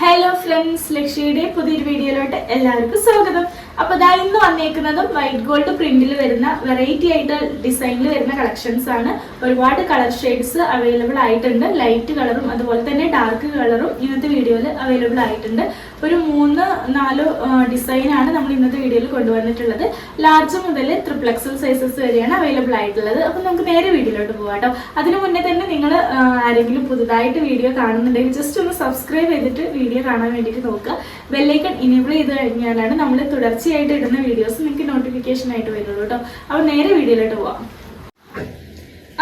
Hello friends, ലക്ഷ്യയുടെ പുതിയൊരു വീഡിയോയിലോട്ട് എല്ലാവർക്കും സ്വാഗതം. അപ്പൊ ഇതാ ഇന്ന് വന്നേക്കുന്നതും വൈറ്റ് ഗോൾഡ് പ്രിന്റിൽ വരുന്ന വെറൈറ്റി ആയിട്ട് ഡിസൈനിൽ വരുന്ന കളക്ഷൻസ് ആണ്. ഒരുപാട് കളർ ഷെയ്ഡ്സ് അവൈലബിൾ ആയിട്ടുണ്ട്. ലൈറ്റ് കളറും അതുപോലെ തന്നെ ഡാർക്ക് കളറും ഇന്നത്തെ വീഡിയോയിൽ അവൈലബിൾ ആയിട്ടുണ്ട്. ഒരു 3-4 ഡിസൈൻ ആണ് നമ്മൾ ഇന്നത്തെ വീഡിയോയിൽ കൊണ്ടുവന്നിട്ടുള്ളത്. ലാർജ് മുതൽ XXL സൈസസ് വരെയാണ് അവൈലബിൾ ആയിട്ടുള്ളത്. അപ്പൊ നമുക്ക് നേരെ വീഡിയോയിലോട്ട് പോകാം കേട്ടോ. അതിനു മുന്നേ തന്നെ നിങ്ങൾ ആരെങ്കിലും പുതുതായിട്ട് വീഡിയോ കാണുന്നുണ്ടെങ്കിൽ ജസ്റ്റ് ഒന്ന് സബ്സ്ക്രൈബ് ചെയ്തിട്ട് വീഡിയോ കാണാൻ വേണ്ടിയിട്ട് നോക്കുക. ബെല്ലൈക്കൺ ഇനേബിൾ ചെയ്ത് കഴിഞ്ഞാലാണ് നമ്മൾ തുടർച്ചയായിട്ട് ഇടുന്ന വീഡിയോസ് നിങ്ങൾക്ക് നോട്ടിഫിക്കേഷൻ ആയിട്ട് വരുള്ളൂ കേട്ടോ. അപ്പോൾ നേരെ വീഡിയോയിലോട്ട് പോവാം.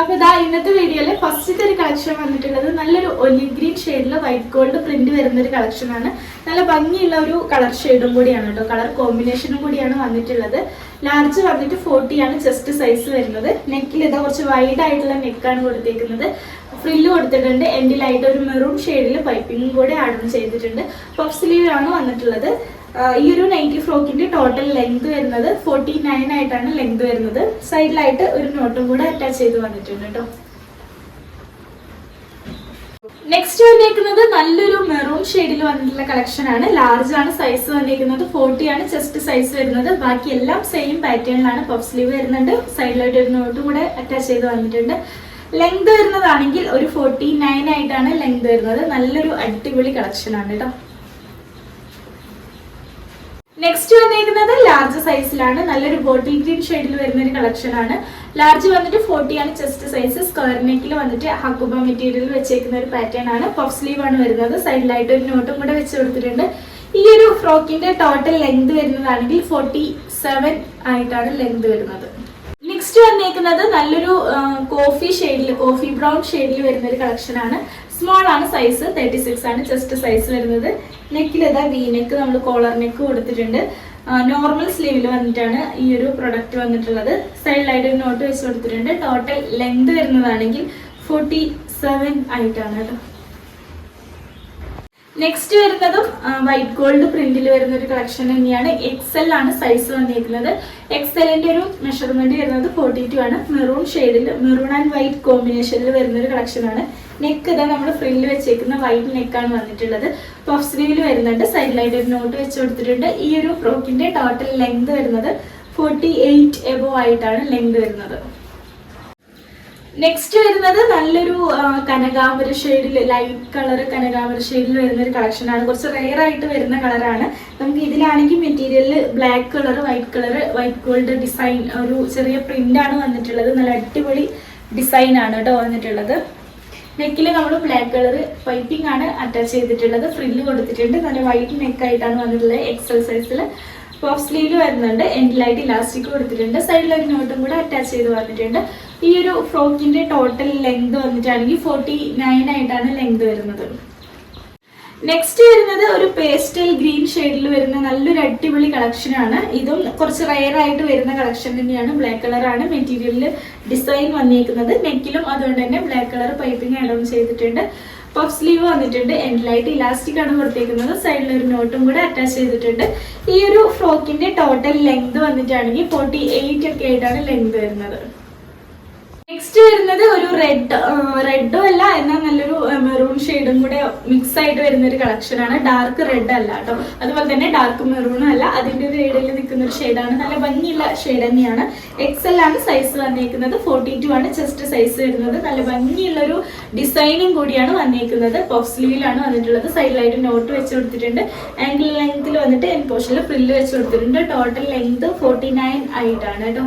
അപ്പൊ ഇതാ ഇന്നത്തെ വീഡിയോയില് ഫസ്റ്റത്തെ ഒരു കളക്ഷൻ വന്നിട്ടുള്ളത് നല്ലൊരു ഒലിവ് ഗ്രീൻ ഷെയ്ഡില് വൈറ്റ് ഗോൾഡ് പ്രിന്റ് വരുന്ന ഒരു കളക്ഷൻ ആണ്. നല്ല ഭംഗിയുള്ള ഒരു കളർ ഷെയ്ഡും കൂടിയാണ് കേട്ടോ. കളർ കോമ്പിനേഷനും കൂടിയാണ് വന്നിട്ടുള്ളത്. ലാർജ് വന്നിട്ട് 40 ആണ് ചെസ്റ്റ് സൈസ് വരുന്നത്. നെക്കിൽ ഇതാ കുറച്ച് വൈഡ് ആയിട്ടുള്ള നെക്കാണ് കൊടുത്തേക്കുന്നത്. ഫ്രില്ല് കൊടുത്തിട്ടുണ്ട്. എൻഡിലായിട്ട് ഒരു മെറൂൺ ഷെയ്ഡിൽ പൈപ്പിംഗും കൂടെ ആഡ് ചെയ്തിട്ടുണ്ട്. പഫ് സ്ലീവ് ആണ് വന്നിട്ടുള്ളത്. ഈ ഒരു നൈറ്റി ഫ്രോക്കിന്റെ ടോട്ടൽ ലെങ്ത് വരുന്നത് 49 ആയിട്ടാണ് ലെങ്ത് വരുന്നത്. സൈഡിലായിട്ട് ഒരു നോട്ടും കൂടെ അറ്റാച്ച് ചെയ്ത് വന്നിട്ടുണ്ട് കേട്ടോ. നെക്സ്റ്റ് വന്നേക്കുന്നത് നല്ലൊരു മെറൂൺ ഷെയ്ഡിൽ വന്നിട്ടുള്ള കളക്ഷൻ ആണ്. ലാർജ് ആണ് സൈസ് വന്നേക്കുന്നത്. 40 ആണ് ചെസ്റ്റ് സൈസ് വരുന്നത്. ബാക്കി എല്ലാം സെയിം പാറ്റേണിലാണ്. പഫ് സ്ലീവ് വരുന്നുണ്ട്. സൈഡിലായിട്ട് ഒരു നോട്ടും കൂടെ അറ്റാച്ച് ചെയ്ത് വന്നിട്ടുണ്ട്. ലെങ്ത് വരുന്നതാണെങ്കിൽ ഒരു 49 ആയിട്ടാണ് ലെങ്ത് വരുന്നത്. നല്ലൊരു അടിപൊളി കളക്ഷൻ ആണ് കേട്ടോ. നെക്സ്റ്റ് വന്നേക്കുന്നത് ലാർജ് സൈസിലാണ്. നല്ലൊരു ബോട്ടിൽ ഗ്രീൻ ഷെയ്ഡിൽ വരുന്ന ഒരു കളക്ഷൻ ആണ്. ലാർജ് വന്നിട്ട് 40 ആണ് ചെസ്റ്റ് സൈസ്. സ്ക്വയർ നെക്കിൽ വന്നിട്ട് ഹക്കുബ മെറ്റീരിയൽ വെച്ചേക്കുന്ന ഒരു പാറ്റേൺ ആണ്. പഫ് സ്ലീവ് ആണ് വരുന്നത്. സൈഡിലായിട്ട് ഒരു നോട്ടും കൂടെ വെച്ച് കൊടുത്തിട്ടുണ്ട്. ഈ ഒരു ഫ്രോക്കിന്റെ ടോട്ടൽ ലെങ്ത് വരുന്നതാണെങ്കിൽ 47 ആയിട്ടാണ് ലെങ്ത് വരുന്നത്. നെക്സ്റ്റ് വന്നേക്കുന്നത് നല്ലൊരു കോഫി ബ്രൗൺ ഷെയ്ഡിൽ വരുന്ന ഒരു കളക്ഷൻ ആണ്. സ്മോൾ ആണ് സൈസ്. 36 ആണ് ചെസ്റ്റ് സൈസ് വരുന്നത്. നെക്കിൽ ഇതാ വി നെക്ക്, നമ്മൾ കോളർ നെക്ക് കൊടുത്തിട്ടുണ്ട്. നോർമൽ സ്ലീവിൽ വന്നിട്ടാണ് ഈ ഒരു പ്രൊഡക്റ്റ് വന്നിട്ടുള്ളത്. സൈഡിലായിട്ട് ഒരു നോട്ട് വെച്ച് കൊടുത്തിട്ടുണ്ട്. ടോട്ടൽ ലെങ്ത് വരുന്നതാണെങ്കിൽ 47 ആയിട്ടാണ് കേട്ടോ. നെക്സ്റ്റ് വരുന്നതും വൈറ്റ് ഗോൾഡ് പ്രിന്റിൽ വരുന്ന ഒരു കളക്ഷൻ തന്നെയാണ്. XL ആണ് സൈസ് വന്നിരിക്കുന്നത്. XLന്റെ ഒരു മെഷർമെന്റ് വരുന്നത് 42 ആണ്. മെറൂൺ ഷെയ്ഡിൽ, മെറൂൺ ആൻഡ് വൈറ്റ് കോമ്പിനേഷനിൽ വരുന്ന ഒരു കളക്ഷൻ ആണ്. നെക്ക് ഇതാ നമ്മൾ ഫ്രില്ല് വെച്ചേക്കുന്ന വൈറ്റ് നെക്കാണ് വന്നിട്ടുള്ളത്. പഫ് സ്ലീവിൽ വരുന്നുണ്ട്. സൈഡിലായിട്ട് ഒരു നോട്ട് വെച്ച് കൊടുത്തിട്ടുണ്ട്. ഈ ഒരു ഫ്രോക്കിന്റെ ടോട്ടൽ ലെങ്ത് വരുന്നത് 48 എബോവ് ആയിട്ടാണ് ലെങ്ത് വരുന്നത്. നെക്സ്റ്റ് വരുന്നത് നല്ലൊരു കനകാംബര ഷെയ്ഡിൽ, ലൈറ്റ് കളർ കനകാംബര ഷെയ്ഡിൽ വരുന്ന ഒരു കളക്ഷൻ ആണ്. കുറച്ച് റെയർ ആയിട്ട് വരുന്ന കളറാണ്. നമുക്ക് ഇതിലാണെങ്കിൽ മെറ്റീരിയലിൽ black colour, white gold design, ഒരു ചെറിയ പ്രിന്റ് ആണ് വന്നിട്ടുള്ളത്. നല്ല അടിപൊളി ഡിസൈൻ ആണ് കേട്ടോ വന്നിട്ടുള്ളത്. നെക്കിൽ നമ്മൾ ബ്ലാക്ക് കളർ പൈപ്പിംഗ് ആണ് അറ്റാച്ച് ചെയ്തിട്ടുള്ളത്. ഫ്രില്ല് കൊടുത്തിട്ടുണ്ട്. നല്ല വൈറ്റ് നെക്കായിട്ടാണ് വന്നിട്ടുള്ളത്. XL സൈസിൽ പഫ് സ്ലീവ് വരുന്നുണ്ട്. എൻഡിലായിട്ട് ഇലാസ്റ്റിക് കൊടുത്തിട്ടുണ്ട്. സൈഡിൽ ഒരു നോട്ടും കൂടെ അറ്റാച്ച് ചെയ്ത് വന്നിട്ടുണ്ട്. ഈ ഒരു ഫ്രോക്കിന്റെ ടോട്ടൽ ലെങ്ത് വന്നിട്ടാണെങ്കിൽ 49 ആയിട്ടാണ് ലെങ്ത് വരുന്നത്. നെക്സ്റ്റ് വരുന്നത് ഒരു പേസ്റ്റൽ ഗ്രീൻ ഷെയ്ഡിൽ വരുന്ന നല്ലൊരു അടിപൊളി കളക്ഷൻ ആണ്. ഇതും കുറച്ച് റെയർ ആയിട്ട് വരുന്ന കളക്ഷൻ തന്നെയാണ്. ബ്ലാക്ക് കളർ ആണ് മെറ്റീരിയലിൽ ഡിസൈൻ വന്നിരിക്കുന്നത്. നെക്കിലും അതുകൊണ്ട് തന്നെ black colour piping add on ചെയ്തിട്ടുണ്ട്. പഫ് സ്ലീവ് വന്നിട്ടുണ്ട്. എൻഡിലായിട്ട് ഇലാസ്റ്റിക് ആണ് കൊടുത്തേക്കുന്നത്. സൈഡിൽ ഒരു നോട്ടും കൂടെ അറ്റാച്ച് ചെയ്തിട്ടുണ്ട്. ഈ ഒരു ഫ്രോക്കിന്റെ ടോട്ടൽ ലെങ്ത് വന്നിട്ടാണെങ്കിൽ 48 ഒക്കെ ആയിട്ടാണ് ലെങ്ത് വരുന്നത്. നെക്സ്റ്റ് വരുന്നത് ഒരു റെഡും അല്ല എന്നാൽ നല്ലൊരു മെറൂൺ ഷെയ്ഡും കൂടെ മിക്സ് ആയിട്ട് വരുന്ന ഒരു കളക്ഷൻ ആണ്. ഡാർക്ക് റെഡ് അല്ല കേട്ടോ. അതുപോലെ തന്നെ ഡാർക്ക് മെറൂണും അല്ല. അതിന്റെ ഒരു ഇടയിൽ നിൽക്കുന്ന ഒരു ഷെയ്ഡാണ്. നല്ല ഭംഗിയുള്ള ഷെയ്ഡ് തന്നെയാണ്. XL ആണ് സൈസ് വന്നിരിക്കുന്നത്. 42 ആണ് ചെസ്റ്റ് സൈസ് വരുന്നത്. നല്ല ഭംഗിയുള്ള ഒരു ഡിസൈനും കൂടിയാണ് വന്നിരിക്കുന്നത്. പഫ് സ്ലീവിലാണ് വന്നിട്ടുള്ളത്. സൈഡിലായിട്ട് നോട്ട് വെച്ച് കൊടുത്തിട്ടുണ്ട്. ആംഗിൾ ലെങ്ത്തിൽ വന്നിട്ട് എൻ പോർഷനിൽ ഫ്രില്ല് വെച്ച് കൊടുത്തിട്ടുണ്ട്. ടോട്ടൽ ലെങ്ത് 49 ആയിട്ടാണ് കേട്ടോ.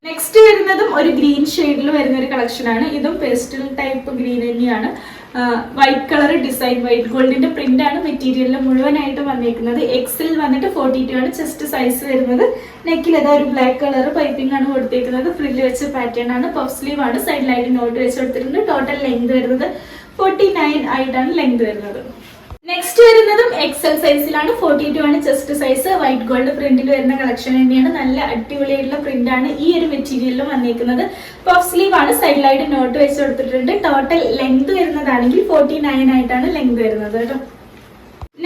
നെക്സ്റ്റ് വരുന്നതും ഒരു ഗ്രീൻ ഷെയ്ഡിൽ വരുന്ന ഒരു കളക്ഷൻ ആണ്. ഇതും പേസ്റ്റൽ ടൈപ്പ് ഗ്രീൻ തന്നെയാണ്. വൈറ്റ് കളർ ഡിസൈൻ, വൈറ്റ് ഗോൾഡിന്റെ പ്രിന്റ് ആണ് മെറ്റീരിയലിൽ മുഴുവനായിട്ട് വന്നിരിക്കുന്നത്. XL വന്നിട്ട് 42 ആണ് ചെസ്റ്റ് സൈസ് വരുന്നത്. നെക്കിൽ ഏതാ ഒരു ബ്ലാക്ക് കളർ പൈപ്പിംഗ് ആണ് കൊടുത്തിരിക്കുന്നത്. ഫ്രില്ല് വെച്ച പാറ്റേൺ ആണ്. പഫ് സ്ലീവ് ആണ്. സൈഡിലായിട്ട് നോട്ട് വെച്ച് കൊടുത്തിട്ടുണ്ട്. ടോട്ടൽ ലെങ്ത് വരുന്നത് 49 ആയിട്ടാണ് ലെങ്ത് വരുന്നത്. നെക്സ്റ്റ് വരുന്നതും XL സൈസിലാണ്. 42 ആണ് ചെസ്റ്റ് സൈസ്. വൈറ്റ് ഗോൾഡ് പ്രിന്റിൽ വരുന്ന കളക്ഷൻ തന്നെയാണ്. നല്ല അടിപൊളിയായിട്ടുള്ള പ്രിന്റ് ആണ് ഈ ഒരു മെറ്റീരിയലിലും വന്നിരിക്കുന്നത്. പഫ് സ്ലീവ് ആണ്. സൈഡിലായിട്ട് നോട്ട് വെച്ച് കൊടുത്തിട്ടുണ്ട്. ടോട്ടൽ ലെങ്ത് വരുന്നതാണെങ്കിൽ 49 ആയിട്ടാണ് ലെങ്ത് വരുന്നത് കേട്ടോ.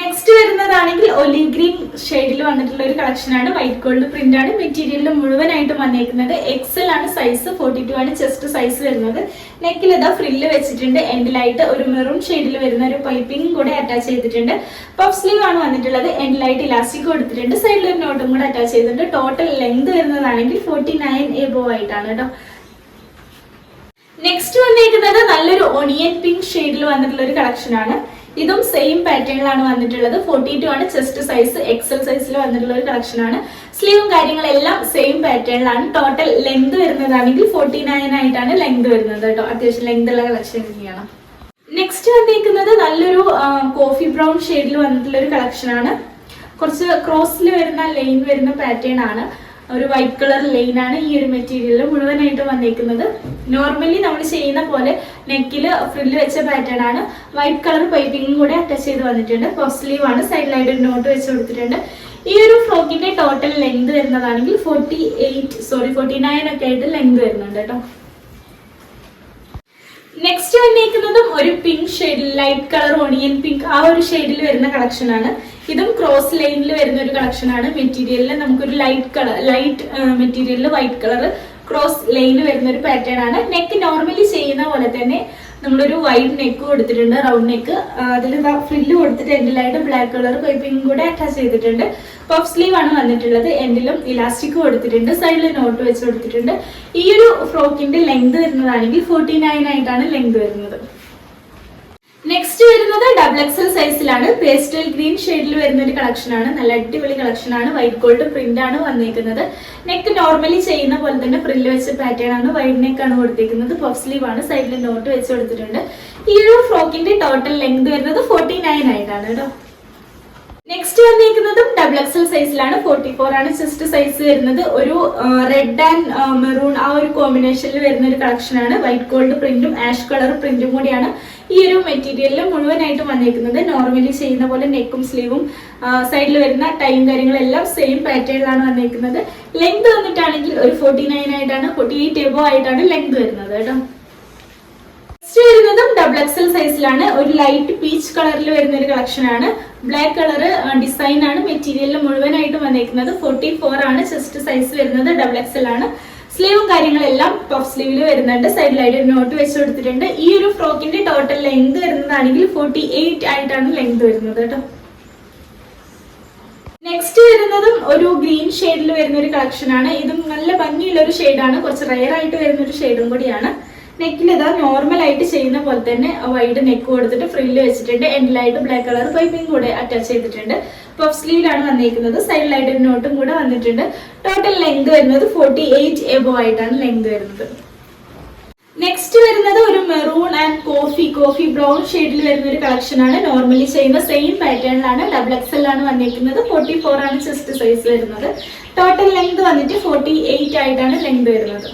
നെക്സ്റ്റ് വരുന്നതാണെങ്കിൽ ഒലിവ് ഗ്രീൻ ഷെയ്ഡിൽ വന്നിട്ടുള്ള ഒരു കളക്ഷൻ ആണ്. വൈറ്റ് ഗോൾഡ് പ്രിന്റ് ആണ്. മെറ്റീരിയലിൽ മുഴുവനായിട്ടും വന്നേക്കുന്നത് എക്സൽ ആണ് സൈസ്, 42 ആണ് ചെസ്റ്റ് സൈസ് വരുന്നത്. നെക്കിൽ ഇതാ ഫ്രില്ല് വെച്ചിട്ടുണ്ട്. എൻഡിലായിട്ട് ഒരു മെറൂൺ ഷെയ്ഡിൽ വരുന്ന ഒരു പൈപ്പിംഗ് കൂടെ അറ്റാച്ച് ചെയ്തിട്ടുണ്ട്. പഫ് സ്ലീവ് ആണ് വന്നിട്ടുള്ളത്. എൻഡിലായിട്ട് ഇലാസ്റ്റിക് കൊടുത്തിട്ടുണ്ട്. സൈഡിൽ ഒരു നോട്ടും കൂടെ അറ്റാച്ച് ചെയ്തിട്ടുണ്ട്. ടോട്ടൽ ലെങ്ത് വരുന്നതാണെങ്കിൽ 49 എബോവ് ആയിട്ടാണ് കേട്ടോ. നെക്സ്റ്റ് വന്നിരിക്കുന്നത് നല്ലൊരു ഒണിയൻ പിങ്ക് ഷെയ്ഡിൽ വന്നിട്ടുള്ള ഒരു കളക്ഷൻ ആണ്. ഇതും സെയിം പാറ്റേണിലാണ് വന്നിട്ടുള്ളത്. 42 ആണ് ചെസ്റ്റ് സൈസ്, എക്സൽ സൈസിൽ വന്നിട്ടുള്ള ഒരു കളക്ഷൻ ആണ്. സ്ലീവും കാര്യങ്ങളെല്ലാം സെയിം പാറ്റേണിലാണ്. ടോട്ടൽ ലെങ്ത് വരുന്നതാണെങ്കിൽ 49 ആയിട്ടാണ് ലെങ്ത് വരുന്നത് കേട്ടോ. അത്യാവശ്യം ലെങ്ത് ഉള്ള കളക്ഷൻ തന്നെയാണ്. നെക്സ്റ്റ് വന്നിരിക്കുന്നത് നല്ലൊരു കോഫി ബ്രൗൺ ഷെയ്ഡിൽ വന്നിട്ടുള്ള ഒരു കളക്ഷൻ ആണ്. കുറച്ച് ക്രോസിൽ വരുന്ന ലൈൻ വരുന്ന പാറ്റേൺ ആണ്. ഒരു വൈറ്റ് കളർ ലൈൻ ആണ് ഈ ഒരു മെറ്റീരിയൽ മുഴുവനായിട്ട് വന്നിരിക്കുന്നത്. നോർമലി നമ്മൾ ചെയ്യുന്ന പോലെ നെക്കിൽ ഫ്രില്ല് വെച്ച പാറ്റേൺ ആണ്. വൈറ്റ് കളർ പൈപ്പിംഗും കൂടെ അറ്റാച്ച് ചെയ്ത് വന്നിട്ടുണ്ട്. പഫ് സ്ലീവ് ആണ്. സൈഡിലായിട്ട് ഒരു നോട്ട് വെച്ച് കൊടുത്തിട്ടുണ്ട്. ഈ ഒരു ഫ്രോക്കിന്റെ ടോട്ടൽ ലെങ്ത് വരുന്നതാണെങ്കിൽ 49 ഒക്കെ ആയിട്ട് ലെങ്ത് വരുന്നുണ്ട് കേട്ടോ. നെക്സ്റ്റ് വന്നിരിക്കുന്നതും ഒരു പിങ്ക് ഷെയ്ഡിൽ, ലൈറ്റ് കളർ ഓണിയൻ പിങ്ക് ആ ഒരു ഷെയ്ഡിൽ വരുന്ന കളക്ഷൻ ആണ്. ഇതും ക്രോസ് ലൈനിൽ വരുന്ന ഒരു കളക്ഷൻ ആണ്. മെറ്റീരിയലിൽ നമുക്കൊരു ലൈറ്റ് മെറ്റീരിയലിൽ വൈറ്റ് കളർ ക്രോസ് ലൈനിൽ വരുന്ന ഒരു പാറ്റേൺ ആണ്. നെക്ക് നോർമലി ചെയ്യുന്ന പോലെ തന്നെ നമ്മളൊരു വൈറ്റ് നെക്ക് കൊടുത്തിട്ടുണ്ട്, റൗണ്ട് നെക്ക്. അതിൽ ഫ്രില്ല് കൊടുത്തിട്ട് എൻഡിലായിട്ട് ബ്ലാക്ക് കളർ പൈപ്പിംഗ് കൂടെ അറ്റാച്ച് ചെയ്തിട്ടുണ്ട്. പഫ് സ്ലീവ് ആണ് വന്നിട്ടുള്ളത്. എൻഡിലും ഇലാസ്റ്റിക് കൊടുത്തിട്ടുണ്ട്. സൈഡിൽ നോട്ട് വെച്ച് കൊടുത്തിട്ടുണ്ട്. ഈ ഒരു ഫ്രോക്കിന്റെ ലെങ്ത് വരുന്നതാണെങ്കിൽ 49 ആയിട്ടാണ് ലെങ്ത് വരുന്നത്. നെക്സ്റ്റ് വരുന്നത് ഡബിൾ എക്സൽ സൈസിലാണ്. പേസ്റ്റൽ ഗ്രീൻ ഷെയ്ഡിൽ വരുന്ന ഒരു കളക്ഷൻ ആണ്. നല്ല അടിപൊളി കളക്ഷൻ ആണ്. വൈറ്റ് ഗോൾഡ് പ്രിന്റ് ആണ് വന്നിരിക്കുന്നത്. നെക്ക് നോർമലി ചെയ്യുന്ന പോലെ തന്നെ ഫ്രില്ല് വെച്ച പാറ്റേൺ ആണ്. വൈഡ് നെക്ക് ആണ് കൊടുത്തിരിക്കുന്നത്. പഫ് സ്ലീവ് ആണ്. സൈഡിൽ നോട്ട് വെച്ച് കൊടുത്തിട്ടുണ്ട്. ഈ ഒരു ഫ്രോക്കിന്റെ ടോട്ടൽ ലെങ്ത് വരുന്നത് 49 ആയിട്ടാണ് കേട്ടോ. നെക്സ്റ്റ് വന്നിരിക്കുന്നതും ഡബിൾ എക്സൽ സൈസിലാണ്. 44 ആണ് ചെസ്റ്റ് സൈസ് വരുന്നത്. ഒരു റെഡ് ആൻഡ് മെറൂൺ ആ ഒരു കോമ്പിനേഷനിൽ വരുന്ന ഒരു കളക്ഷൻ ആണ്. വൈറ്റ് ഗോൾഡ് പ്രിന്റും ആഷ് കളർ പ്രിന്റും കൂടിയാണ് ഈ ഒരു മെറ്റീരിയലിൽ മുഴുവനായിട്ട് വന്നിരിക്കുന്നത്. നോർമലി ചെയ്യുന്ന പോലെ നെക്കും സ്ലീവും സൈഡിൽ വരുന്ന ടൈം കാര്യങ്ങളെല്ലാം സെയിം പാറ്റേണിലാണ് വന്നിരിക്കുന്നത്. ലെങ്ത് വന്നിട്ടാണെങ്കിൽ ഒരു 49 ആയിട്ടാണ്, 48 എബോ ആയിട്ടാണ് ലെങ്ത് വരുന്നത് കേട്ടോ. നെക്സ്റ്റ് വരുന്നതും ഡബിൾ എക്സൽ സൈസിലാണ്. ഒരു ലൈറ്റ് പീച്ച് കളറിൽ വരുന്ന ഒരു കളക്ഷൻ ആണ്. ബ്ലാക്ക് കളർ ഡിസൈൻ ആണ് മെറ്റീരിയലിൽ മുഴുവനായിട്ട് വന്നിരിക്കുന്നത്. 44 ആണ് ചെസ്റ്റ് സൈസ് വരുന്നത്. ഡബിൾ എക്സൽ ആണ്. സ്ലീവും കാര്യങ്ങളെല്ലാം പഫ് സ്ലീവിൽ വരുന്നുണ്ട്. സൈഡിലായിട്ട് ഒരു നോട്ട് വെച്ച് കൊടുത്തിട്ടുണ്ട്. ഈ ഒരു ഫ്രോക്കിന്റെ ടോട്ടൽ ലെങ്ത് വരുന്നതാണെങ്കിൽ 48 ആയിട്ടാണ് ലെങ്ത് വരുന്നത് കേട്ടോ. നെക്സ്റ്റ് വരുന്നതും ഒരു ഗ്രീൻ ഷെയ്ഡിൽ വരുന്ന ഒരു കളക്ഷൻ ആണ്. ഇതും നല്ല ഭംഗിയുള്ള ഒരു ഷെയ്ഡാണ്. കുറച്ച് റെയർ ആയിട്ട് വരുന്ന ഒരു ഷെയ്ഡും കൂടിയാണ്. നെക്കിൽ ഇതാ നോർമൽ ആയിട്ട് ചെയ്യുന്ന പോലെ തന്നെ വൈഡ് നെക്ക് കൊടുത്തിട്ട് ഫ്രില്ല് വെച്ചിട്ടുണ്ട്. എൻഡിലായിട്ട് ബ്ലാക്ക് കളർ പൈപ്പിംഗ് കൂടെ അറ്റാച്ച് ചെയ്തിട്ടുണ്ട്. പഫ് സ്ലീവിലാണ് വന്നിരിക്കുന്നത്. സൈഡിലായിട്ട് ഒരു നോട്ടും കൂടെ വന്നിട്ടുണ്ട്. ടോട്ടൽ ലെങ്ത് വരുന്നത് 48 എബോ ആയിട്ടാണ് ലെങ്ത് വരുന്നത്. നെക്സ്റ്റ് വരുന്നത് ഒരു മെറൂൺ ആൻഡ് കോഫി ബ്രൗൺ ഷെയ്ഡിൽ വരുന്ന ഒരു കളക്ഷൻ ആണ്. നോർമലി ചെയ്യുന്ന സെയിം പാറ്റേണിലാണ്. ഡബിൾ എക്സൽ ആണ് വന്നിരിക്കുന്നത്. 44 ആണ് ചെസ്റ്റ് സൈസ് വരുന്നത്. ടോട്ടൽ ലെങ്ത് വന്നിട്ട് 48 ആയിട്ടാണ് ലെങ്ത് വരുന്നത്.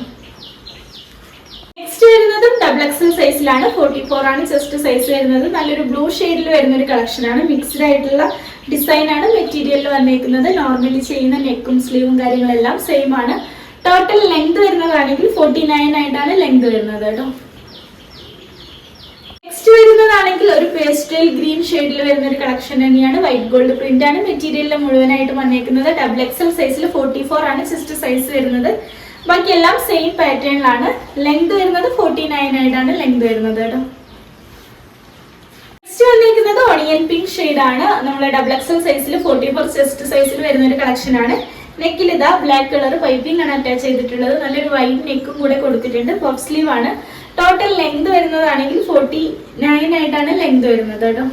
നെക്സ്റ്റ് വരുന്നതും ഡബിൾ എക്സൽ സൈസിലാണ്. 44 ആണ് ചെസ്റ്റ് സൈസ് വരുന്നത്. നല്ലൊരു ബ്ലൂ ഷെയ്ഡിൽ വരുന്ന ഒരു കളക്ഷൻ ആണ്. മിക്സ്ഡ് ആയിട്ടുള്ള ഡിസൈൻ ആണ് മെറ്റീരിയലിൽ വന്നിരിക്കുന്നത്. നോർമലി ചെയ്യുന്ന നെക്കും സ്ലീവും കാര്യങ്ങളെല്ലാം സെയിം ആണ്. ടോട്ടൽ ലെങ്ത് വരുന്നതാണെങ്കിൽ 49 ആയിട്ടാണ് ലെങ്ത് വരുന്നത് കേട്ടോ. നെക്സ്റ്റ് വരുന്നതാണെങ്കിൽ ഒരു പേസ്റ്റൽ ഗ്രീൻ ഷെയ്ഡിൽ വരുന്ന ഒരു കളക്ഷൻ തന്നെയാണ്. വൈറ്റ് ഗോൾഡ് പ്രിന്റ് ആണ് മെറ്റീരിയലിൽ മുഴുവനായിട്ട് വന്നിരിക്കുന്നത്. ഡബിൾ എക്സൽ സൈസിൽ 44 ആണ് ചെസ്റ്റ് സൈസ് വരുന്നത്. ബാക്കിയെല്ലാം സെയിം പാറ്റേണിലാണ്. ലെങ്ത് വരുന്നത് 49 ആയിട്ടാണ് ലെങ്ത് വരുന്നത് കേട്ടോ. നെക്സ്റ്റ് വന്നിരിക്കുന്നത് ഓണിയൻ പിങ്ക് ഷെയ്ഡ് ആണ്. നമ്മളെ ഡബിൾ എക്സൽ സൈസിൽ 44 ചെസ്റ്റ് സൈസിൽ വരുന്ന ഒരു കളക്ഷൻ ആണ്. നെക്കിൽ ഇതാ ബ്ലാക്ക് കളർ പൈപ്പിംഗ് ആണ് അറ്റാച്ച് ചെയ്തിട്ടുള്ളത്. നല്ലൊരു വൈറ്റ് നെക്കും കൂടെ കൊടുത്തിട്ടുണ്ട്. പഫ് സ്ലീവ് ആണ്. ടോട്ടൽ ലെങ്ത് വരുന്നതാണെങ്കിൽ 49 ആയിട്ടാണ് ലെങ്ത് വരുന്നത് കേട്ടോ.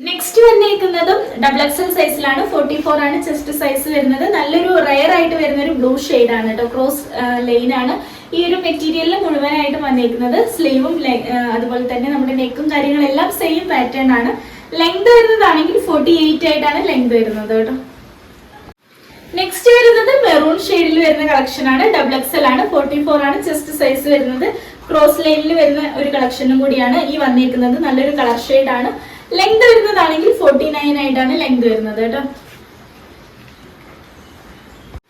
നെക്സ്റ്റ് വന്നിരിക്കുന്നതും ഡബിൾ എക്സൽ സൈസിലാണ്. 44 ആണ് ചെസ്റ്റ് സൈസ് വരുന്നത്. നല്ലൊരു റെയർ ആയിട്ട് വരുന്ന ഒരു ബ്ലൂ ഷെയ്ഡ് ആണ് കേട്ടോ. ക്രോസ് ലൈൻ ആണ് ഈ ഒരു മെറ്റീരിയലിൽ മുഴുവനായിട്ട് വന്നിരിക്കുന്നത്. സ്ലീവും അതുപോലെ തന്നെ നമ്മുടെ നെക്കും കാര്യങ്ങളെല്ലാം സെയിം പാറ്റേൺ ആണ്. ലെങ്ത് വരുന്നതാണെങ്കിൽ 48 ആയിട്ടാണ് ലെങ്ത് വരുന്നത് കേട്ടോ. നെക്സ്റ്റ് വരുന്നത് മെറൂൺ ഷെയ്ഡിൽ വരുന്ന കളക്ഷൻ ആണ്. ഡബിൾ എക്സൽ ആണ്. 44 ആണ് ചെസ്റ്റ് സൈസ് വരുന്നത്. ക്രോസ് ലൈനിൽ വരുന്ന ഒരു കളക്ഷനും കൂടിയാണ് ഈ വന്നിരിക്കുന്നത്. നല്ലൊരു കളർ ഷെയ്ഡ് ആണ്. ലെങ്ത് വരുന്നതാണെങ്കിൽ 49 ആയിട്ടാണ് ലെങ്ത് വരുന്നത് കേട്ടോ.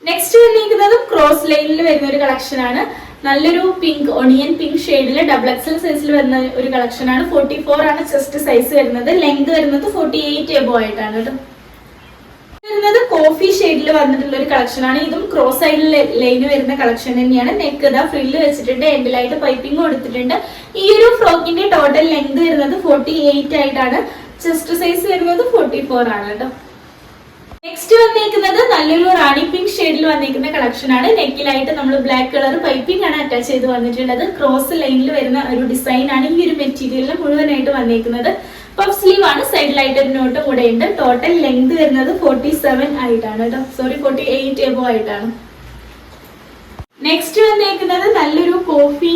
നെക്സ്റ്റ് വന്നിരിക്കുന്നതും ക്രോസ് ലൈനിൽ വരുന്ന ഒരു കളക്ഷൻ ആണ്. നല്ലൊരു പിങ്ക് ഒണിയൻ പിങ്ക് ഷെയ്ഡിൽ ഡബിൾ എക്സൽ സൈസിൽ വരുന്ന ഒരു കളക്ഷനാണ്. 44 ആണ് ചെസ്റ്റ് സൈസ് വരുന്നത്. ലെങ്ത് വരുന്നത് 48 എബോ ആയിട്ടാണ് കേട്ടോ. വരുന്നത് കോഫി ഷെയ്ഡിൽ വന്നിട്ടുള്ള ഒരു കളക്ഷൻ ആണ്. ഇതും ക്രോസ് സൈഡിൽ ലൈന് വരുന്ന കളക്ഷൻ തന്നെയാണ്. നെക്ക് ഇതാ ഫ്രില്ല് വെച്ചിട്ടുണ്ട്, എൻഡിലായിട്ട് പൈപ്പിംഗ് കൊടുത്തിട്ടുണ്ട്. ഈ ഒരു ഫ്രോക്കിന്റെ ടോട്ടൽ ലെങ്ത് വരുന്നത് 48 ആയിട്ടാണ്. ചെസ്റ്റ് സൈസ് വരുന്നത് 44 ആണ് കേട്ടോ. നെക്സ്റ്റ് വന്നേക്കുന്നത് നല്ലൊരു റാണി പിങ്ക് ഷെയ്ഡിൽ വന്നേക്കുന്ന കളക്ഷൻ ആണ്. നെക്കിലായിട്ട് നമ്മൾ ബ്ലാക്ക് കളർ പൈപ്പിംഗ് ആണ് അറ്റാച്ച് ചെയ്ത് വന്നിട്ടുള്ളത്. ക്രോസ് ലൈനിൽ വരുന്ന ഒരു ഡിസൈൻ ആണ് ഈ ഒരു മെറ്റീരിയലിൽ മുഴുവനായിട്ട് വന്നേക്കുന്നത്. പഫ് സ്ലീവ് ആണ്, സൈഡിലായിട്ട് ഒരു നോട്ടും കൂടെ ഉണ്ട്. ടോട്ടൽ ലെങ്ത് വരുന്നത് 47 ആയിട്ടാണ് കേട്ടോ. 48 എബോ ആയിട്ടാണ്. നെക്സ്റ്റ് വന്നേക്കുന്നത് നല്ലൊരു കോഫി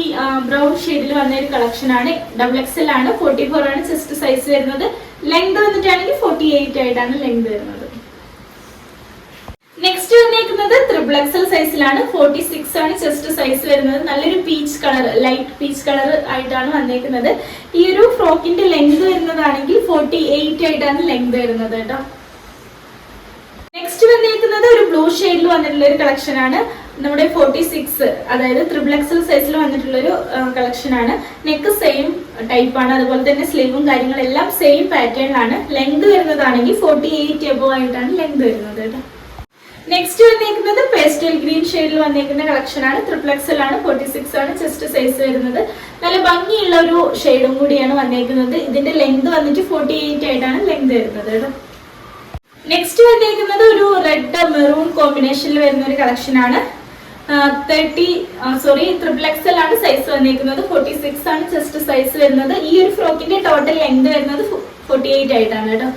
ബ്രൗൺ ഷെയ്ഡിൽ വന്ന ഒരു കളക്ഷൻ ആണ്. ഡബിൾ എക്സൽ ആണ്. 44 ആണ് ചെസ്റ്റ് സൈസ് വരുന്നത്. ലെങ്ത് വന്നിട്ടാണെങ്കിൽ 48 ആയിട്ടാണ് ലെങ്ത് വരുന്നത്. നെക്സ്റ്റ് വന്നേക്കുന്നത് ട്രിപ്പിൾ എക്സൽ സൈസിലാണ്. 46 ആണ് ചെസ്റ്റ് സൈസ് വരുന്നത്. നല്ലൊരു peach colour, light peach colour ആയിട്ടാണ് വന്നേക്കുന്നത്. ഈ ഒരു ഫ്രോക്കിന്റെ ലെങ്ത് വരുന്നതാണെങ്കിൽ 48 ആയിട്ടാണ് ലെങ്ത് വരുന്നത് കേട്ടോ. നെക്സ്റ്റ് വന്നേക്കുന്നത് ഒരു ബ്ലൂ ഷെയ്ഡിൽ വന്നിട്ടുള്ള ഒരു കളക്ഷൻ ആണ്. നമ്മുടെ 46 അതായത് ട്രിപ്പിൾ എക്സൽ സൈസിൽ വന്നിട്ടുള്ള ഒരു കളക്ഷൻ ആണ്. നെക്ക് സെയിം ടൈപ്പ് ആണ്, അതുപോലെ തന്നെ സ്ലീവും കാര്യങ്ങളെല്ലാം സെയിം പാറ്റേണിലാണ്. ലെങ്ത് വരുന്നതാണെങ്കിൽ 48 എബോ ആയിട്ടാണ് ലെങ്ത് വരുന്നത് കേട്ടോ. നെക്സ്റ്റ് വന്നേക്കുന്നത് പേസ്റ്റൽ ഗ്രീൻ ഷെയ്ഡിൽ വന്നേക്കുന്ന കളക്ഷൻ ആണ്. ട്രിപ്പിൾ എക്സൽ ആണ്. 46 ആണ് ചെസ്റ്റ് സൈസ് വരുന്നത്. നല്ല ഭംഗിയുള്ള ഒരു ഷെയ്ഡും കൂടിയാണ് വന്നേക്കുന്നത്. ഇതിന്റെ ലെങ്ത് വന്നിട്ട് 48 ആയിട്ടാണ് ലെങ്ത് വരുന്നത് കേട്ടോ. നെക്സ്റ്റ് വന്നേക്കുന്നത് ഒരു റെഡ് മെറൂൺ കോമ്പിനേഷനിൽ വരുന്ന ഒരു കളക്ഷൻ ആണ്. ട്രിപ്പിൾ എക്സൽ ആണ് സൈസ് വന്നേക്കുന്നത്. 46 ആണ് ചെസ്റ്റ് സൈസ് വരുന്നത്. ഈ ഒരു ഫ്രോക്കിന്റെ ടോട്ടൽ ലെങ്ത് വരുന്നത് 48 ആയിട്ടാണ് കേട്ടോ.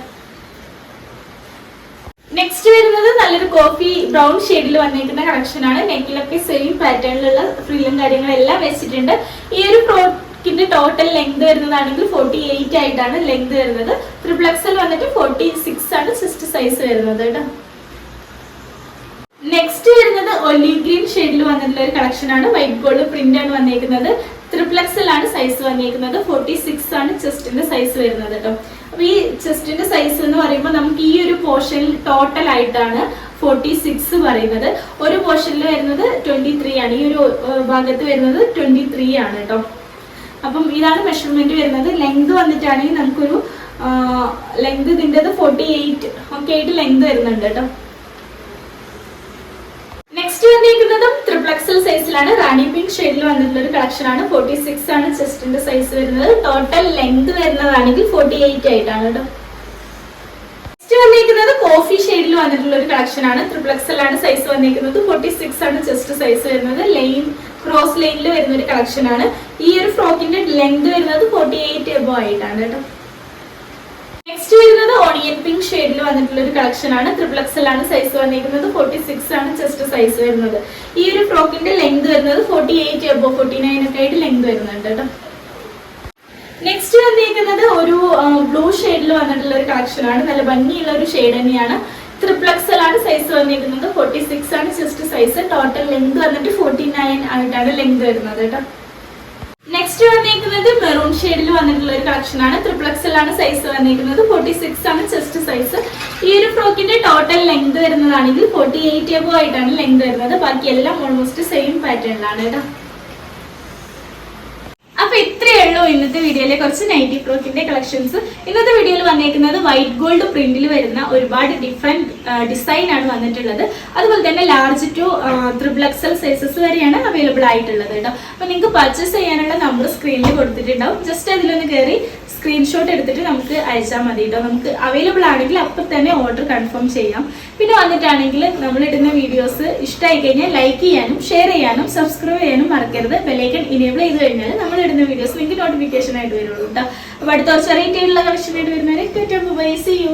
നെക്സ്റ്റ് വരുന്നത് നല്ലൊരു കോഫി ബ്രൗൺ ഷെയ്ഡിൽ വന്നിരിക്കുന്ന കളക്ഷൻ ആണ്. നെക്കിലൊക്കെ സെയിം പാറ്റേണിലുള്ള ഫ്രില്ലും കാര്യങ്ങളെല്ലാം വെച്ചിട്ടുണ്ട്. ഈ ഒരു ഫ്രോക്കിന്റെ ടോട്ടൽ ലെങ്ത് വരുന്നതാണെങ്കിൽ 48 ആയിട്ടാണ് ലെങ്ത് വരുന്നത്. ട്രിപ്പിൾ എക്സൽ വന്നിട്ട് 46 ആണ് ചെസ്റ്റ് സൈസ് വരുന്നത് കേട്ടോ. നെക്സ്റ്റ് വരുന്നത് ഒലിവ് ഗ്രീൻ ഷെയ്ഡിൽ വന്നിട്ടുള്ള ഒരു കളക്ഷൻ ആണ്. വൈറ്റ് ഗോൾഡ് പ്രിന്റ് ആണ് വന്നിരിക്കുന്നത്. ട്രിപ്പിൾ എക്സൽ ആണ് സൈസ് വന്നിരിക്കുന്നത്. 46 ആണ് ചെസ്റ്റിന്റെ സൈസ് വരുന്നത് കേട്ടോ. അപ്പൊ ഈ ചെസ്റ്റിന്റെ സൈസ് എന്ന് പറയുമ്പോൾ നമുക്ക് ഈ ഒരു പോർഷനിൽ ടോട്ടൽ ആയിട്ടാണ് 46 പറയുന്നത്. ഒരു പോർഷനിൽ വരുന്നത് 23 ആണ്. ഈ ഒരു ഭാഗത്ത് വരുന്നത് 23 ആണ് കേട്ടോ. അപ്പം ഇതാണ് മെഷർമെന്റ് വരുന്നത്. ലെങ്ത് വന്നിട്ടാണെങ്കിൽ നമുക്കൊരു ലെങ്ത് ഇതിൻ്റെത് 48 ഒക്കെ ആയിട്ട് ലെങ്ത് വരുന്നുണ്ട് കേട്ടോ. നെക്സ്റ്റ് വന്നിരിക്കുന്നതും ട്രിപ്പിൾ എക്സൽ സൈസിലാണ്. റാണി പിങ്ക് ഷെയ്ഡിൽ വന്നിട്ടുള്ള ഒരു കളക്ഷൻ ആണ്. 46 ആണ് ചെസ്റ്റിന്റെ സൈസ് വരുന്നത്. ടോട്ടൽ ലെങ്ത് വരുന്നതാണെങ്കിൽ 48 ആയിട്ടാണ് കേട്ടോ. നെക്സ്റ്റ് വന്നിരിക്കുന്നത് കോഫി ഷെയ്ഡിൽ വന്നിട്ടുള്ള ഒരു കളക്ഷൻ ആണ്. ട്രിപ്പിൾ എക്സൽ ആണ് സൈസ് വന്നിരിക്കുന്നത്. 46 ആണ് ചെസ്റ്റ് സൈസ് വരുന്നത്. ലൈൻ ക്രോസ് ലൈനിൽ വരുന്ന ഒരു കളക്ഷൻ ആണ്. ഈ ഒരു ഫ്രോക്കിന്റെ ലെങ്ത് വരുന്നത് 48 എബോ ആയിട്ടാണ് കേട്ടോ. നെക്സ്റ്റ് വരുന്നത് ഓണിയൻ പിങ്ക് ഷെയ്ഡിൽ വന്നിട്ടുള്ള ഒരു കളക്ഷൻ ആണ്. ട്രിപ്പിൾ എക്സൽ ആണ് സൈസ് വന്നിരിക്കുന്നത്. 46 ആണ് ചെസ്റ്റ് സൈസ് വരുന്നത്. ഈ ഒരു ഫ്രോക്കിന്റെ ലെങ്ത് വരുന്നത് 48 എബോ 49 ഒക്കെ ആയിട്ട് ലെങ്ത് വരുന്നുണ്ട് കേട്ടോ. നെക്സ്റ്റ് വന്നിരിക്കുന്നത് ഒരു ബ്ലൂ ഷെയ്ഡിൽ വന്നിട്ടുള്ള ഒരു കളക്ഷൻ ആണ്. നല്ല ഭംഗിയുള്ള ഒരു ഷെയ്ഡ് തന്നെയാണ്. ട്രിപ്പിൾ എക്സൽ ആണ് സൈസ് വന്നിരിക്കുന്നത്. 46 ആണ് ചെസ്റ്റ് സൈസ്. ടോട്ടൽ ലെങ്ത് വന്നിട്ട് 49 ആയിട്ടാണ് ലെങ്ത് വരുന്നത് കേട്ടോ. നെക്സ്റ്റ് വന്നിരിക്കുന്നത് മെറൂൺ ഷെയ്ഡിൽ വന്നിട്ടുള്ള ഒരു കളക്ഷൻ ആണ്. ട്രിപ്പിൾ എക്സൽ ആണ് സൈസ് വന്നിരിക്കുന്നത്. 46 ആണ് ചെസ്റ്റ് സൈസ്. ഈ ഒരു ഫ്രോക്കിന്റെ ടോട്ടൽ ലെങ്ത് വരുന്നതാണെങ്കിൽ 48 എബോ ആയിട്ടാണ് ലെങ്ത് വരുന്നത്. ബാക്കി എല്ലാം ഓൾമോസ്റ്റ് സെയിം പാറ്റേണിലാണ് കേട്ടോ. അപ്പൊ ഇത്രയേ ഉള്ളൂ ഇന്നത്തെ വീഡിയോയിലെ കുറച്ച് നൈറ്റി ഫ്രോക്കിന്റെ കളക്ഷൻസ്. ഇന്നത്തെ വീഡിയോയിൽ വന്നേക്കുന്നത് വൈറ്റ് ഗോൾഡ് പ്രിന്റിൽ വരുന്ന ഒരുപാട് ഡിഫറെന്റ് ഡിസൈൻ ആണ് വന്നിട്ടുള്ളത്. അതുപോലെ തന്നെ large two triple XL sizes വരെയാണ് അവൈലബിൾ ആയിട്ടുള്ളത് കേട്ടോ. അപ്പൊ നിങ്ങൾക്ക് പർച്ചേസ് ചെയ്യാനുള്ള നമ്പർ സ്ക്രീനിൽ കൊടുത്തിട്ടുണ്ടാവും. ജസ്റ്റ് അതിലൊന്ന് കയറി സ്ക്രീൻഷോട്ട് എടുത്തിട്ട് നമുക്ക് അയച്ചാൽ മതി കേട്ടോ. നമുക്ക് അവൈലബിൾ ആണെങ്കിൽ അപ്പം തന്നെ ഓർഡർ കൺഫേം ചെയ്യാം. പിന്നെ വന്നിട്ടാണെങ്കിൽ നമ്മളിടുന്ന വീഡിയോസ് ഇഷ്ടമായി കഴിഞ്ഞാൽ ലൈക്ക് ചെയ്യാനും ഷെയർ ചെയ്യാനും സബ്സ്ക്രൈബ് ചെയ്യാനും മറക്കരുത്. ബെല്ലൈക്കൺ ഇനേബിൾ ചെയ്ത് കഴിഞ്ഞാൽ നമ്മളിടുന്ന വീഡിയോസ് നിങ്ങൾക്ക് നോട്ടിഫിക്കേഷൻ ആയിട്ട് വരുള്ളൂ കേട്ടോ. അപ്പോൾ അടുത്ത കുറച്ച് വെറൈറ്റി ആയിട്ടുള്ള കളക്ഷൻ ആയിട്ട് വരുന്നവരെ ബൈ, സീ യു.